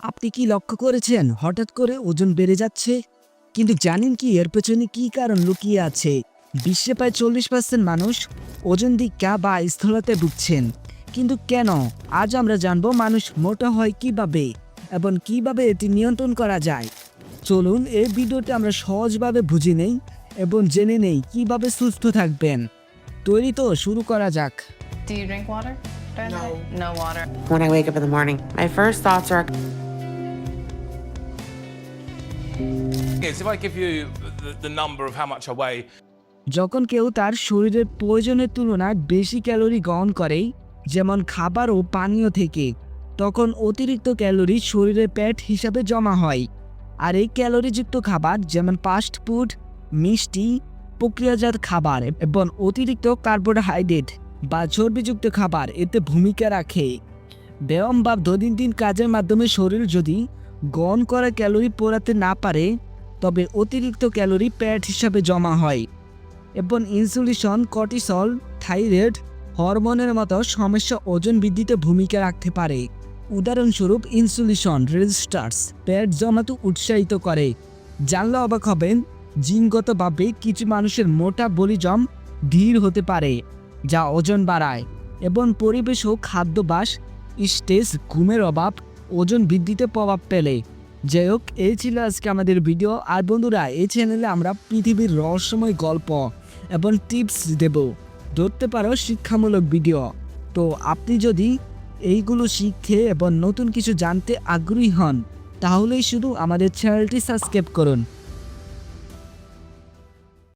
আপনি কি লক্ষ্য করেছেন হঠাৎ করে ওজন বেড়ে যাচ্ছে? কিন্তু জানেন কি এর পেছনে কি কারণ লুকিয়ে আছে? বিশ্বে প্রায় 40% মানুষ ওজন দিকা বা স্থূলতায় ভুগছেন। কিন্তু কেন? আজ আমরা জানবো মানুষ মোটা হয় কিভাবে এবং কিভাবে এটি নিয়ন্ত্রণ করা যায়। চলুন এই ভিডিওতে আমরা সহজভাবে বুঝে নেই এবং জেনে নেই কিভাবে সুস্থ থাকবেন। তৈরি তো, শুরু করা যাক। Do you drink water during the day? No water. When I wake up in the morning, my first thoughts are Is if I give you the number of how much I weigh, যখন কেউ তার শরীরের প্রয়োজনের তুলনায় বেশি calorie গ্রহণ করে, যেমন খাবার ও পানীয় থেকে, তখন অতিরিক্ত ক্যালোরি শরীরে ফ্যাট হিসাবে জমা হয়। আর এই ক্যালোরিযুক্ত খাবার যেমন ফাস্ট ফুড, মিষ্টি, প্রক্রিয়াজাত খাবার এবং অতিরিক্ত কার্বোহাইড্রেট বা চর্বিযুক্ত খাবার এতে ভূমিকা রাখে। ব্যায়াম বা দৈনন্দিন কাজের মাধ্যমে শরীর যদি গ্রহণ করা ক্যালোরি পোড়াতে না পারে, তবে অতিরিক্ত ক্যালোরি ফ্যাট হিসাবে জমা হয় এবং ইনসুলিন, কর্টিসল, থাইরয়েড হরমোনের মতো সমস্যা ওজন বৃদ্ধিতে ভূমিকা রাখতে পারে। উদাহরণস্বরূপ ইনসুলিন রেজিস্টার্স ফ্যাট জমাতে উৎসাহিত করে। জানলে অবাক হবেন, জিনগতভাবে কিছু মানুষের মোটা বলিজম ধীর হতে পারে, যা ওজন বাড়ায়। এবং পরিবেশ ও খাদ্যাভ্যাস, স্ট্রেস, ঘুমের অভাব ওজন বৃদ্ধিতে প্রভাব ফেলে। যাই হোক, এই ছিল আজকে আমাদের ভিডিও। আর বন্ধুরা, এই চ্যানেলে আমরা পৃথিবীর রহস্যময় গল্প এবং টিপস দেব, ধরতে পারো শিক্ষামূলক ভিডিও। তো আপনি যদি এইগুলো শিখতে এবং নতুন কিছু জানতে আগ্রহী হন, তাহলেই শুধু আমাদের চ্যানেলটি সাবস্ক্রাইব করুন।